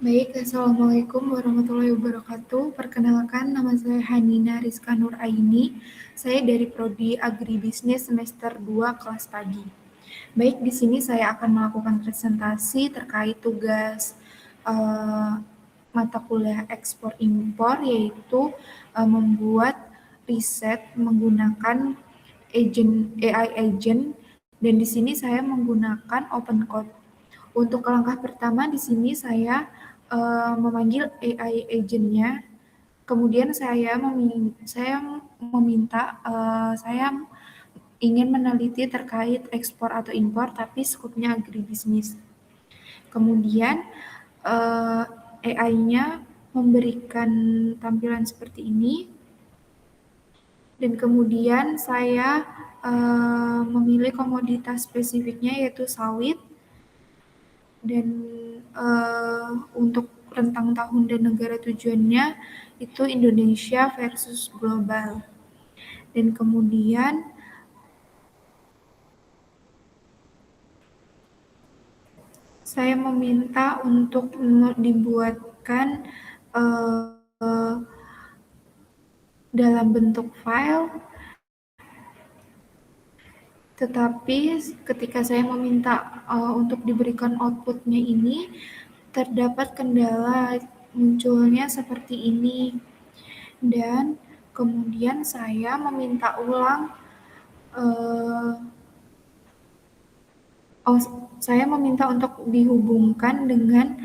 Baik, Assalamualaikum warahmatullahi wabarakatuh. Perkenalkan, nama saya Hanina Rizka Nur Aini. Saya dari Prodi Agribisnis semester 2 kelas pagi. Baik, di sini saya akan melakukan presentasi terkait tugas eh, mata kuliah ekspor impor, yaitu membuat riset menggunakan AI agent, dan di sini saya menggunakan open code. Untuk langkah pertama di sini saya memanggil AI agent-nya, kemudian saya meminta saya ingin meneliti terkait ekspor atau impor tapi skopnya agribisnis. Kemudian AI-nya memberikan tampilan seperti ini, dan kemudian saya memilih komoditas spesifiknya yaitu sawit, dan untuk rentang tahun dan negara tujuannya itu Indonesia versus global. Dan kemudian saya meminta untuk dibuatkan dalam bentuk file, tetapi ketika saya meminta untuk diberikan outputnya ini, terdapat kendala munculnya seperti ini. Dan kemudian saya meminta ulang eh, saya meminta untuk dihubungkan dengan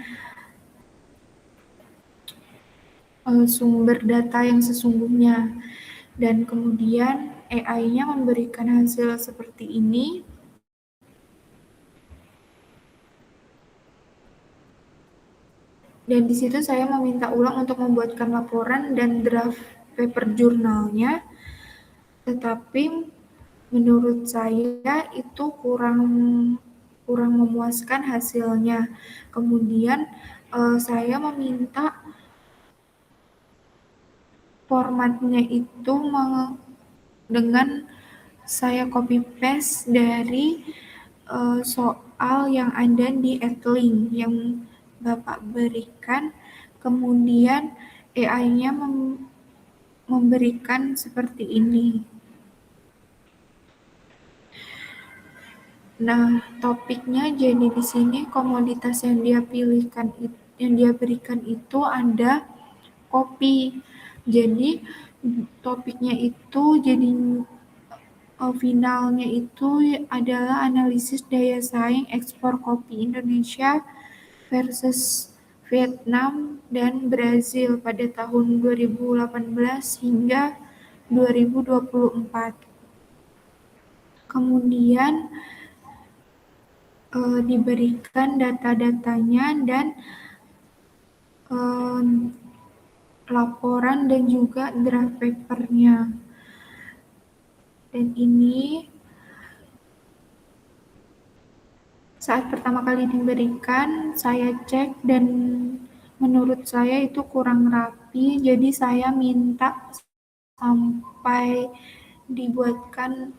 sumber data yang sesungguhnya, dan kemudian AI-nya memberikan hasil seperti ini. Dan di situ saya meminta ulang untuk membuatkan laporan dan draft paper jurnalnya, tetapi menurut saya itu kurang memuaskan hasilnya. Kemudian saya meminta formatnya itu dengan saya copy paste dari soal yang ada di Edlink yang Bapak berikan, kemudian AI-nya memberikan seperti ini. Nah, topiknya jadi di sini komoditas yang dia berikan itu ada kopi. Jadi topiknya itu jadi finalnya itu adalah analisis daya saing ekspor kopi Indonesia versus Vietnam dan Brazil pada tahun 2018 hingga 2024. Kemudian diberikan data-datanya dan eh, laporan dan juga draft papernya. Dan ini saat pertama kali diberikan, saya cek dan menurut saya itu kurang rapi, jadi saya minta sampai dibuatkan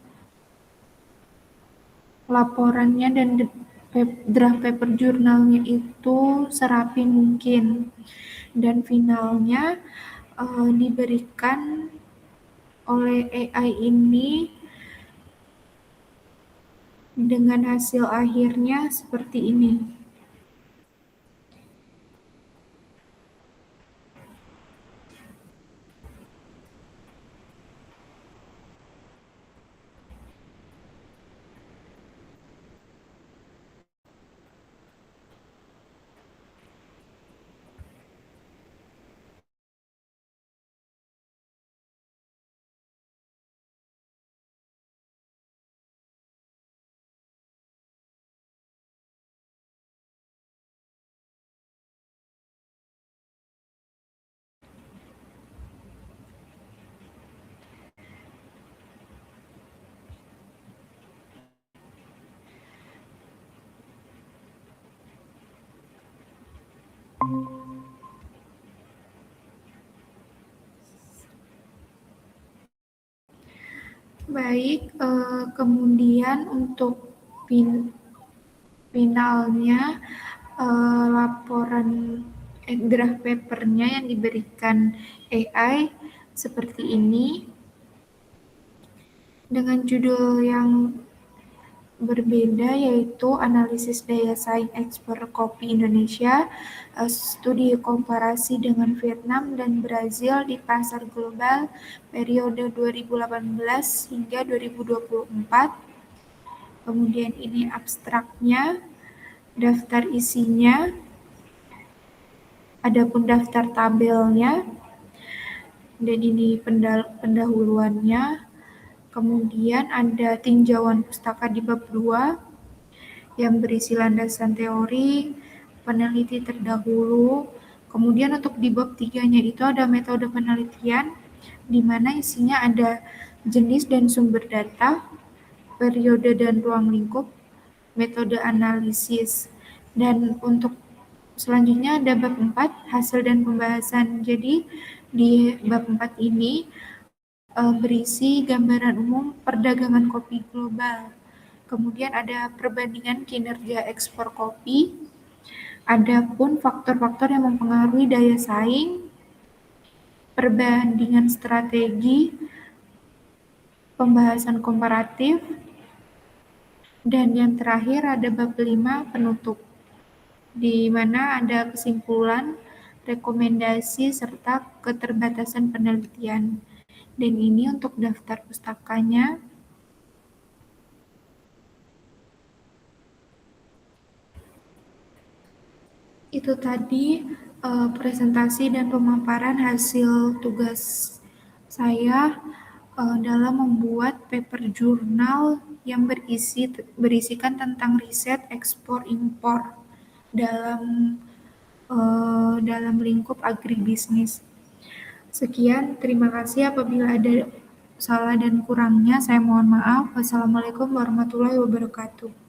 laporannya dan draft paper jurnalnya itu serapi mungkin. Dan finalnya diberikan oleh AI ini dengan hasil akhirnya seperti ini. Baik, kemudian untuk finalnya laporan draft papernya yang diberikan AI seperti ini dengan judul yang berbeda, yaitu analisis daya saing ekspor kopi Indonesia, studi komparasi dengan Vietnam dan Brazil di pasar global periode 2018 hingga 2024. Kemudian ini abstraknya, daftar isinya, adapun daftar tabelnya, dan ini pendahuluannya. Kemudian ada tinjauan pustaka di bab 2 yang berisi landasan teori, peneliti terdahulu. Kemudian untuk di bab 3-nya itu ada metode penelitian, di mana isinya ada jenis dan sumber data, periode dan ruang lingkup, metode analisis. Dan untuk selanjutnya ada bab 4, hasil dan pembahasan. Jadi di bab 4 ini berisi gambaran umum perdagangan kopi global. Kemudian ada perbandingan kinerja ekspor kopi, adapun faktor-faktor yang mempengaruhi daya saing, perbandingan strategi, pembahasan komparatif, dan yang terakhir ada bab 5 penutup, di mana ada kesimpulan, rekomendasi, serta keterbatasan penelitian. Dan ini untuk daftar pustakanya. Itu tadi presentasi dan pemaparan hasil tugas saya dalam membuat paper jurnal yang berisikan tentang riset ekspor impor dalam lingkup agribisnis. Sekian, terima kasih. Apabila ada salah dan kurangnya, saya mohon maaf. Wassalamualaikum warahmatullahi wabarakatuh.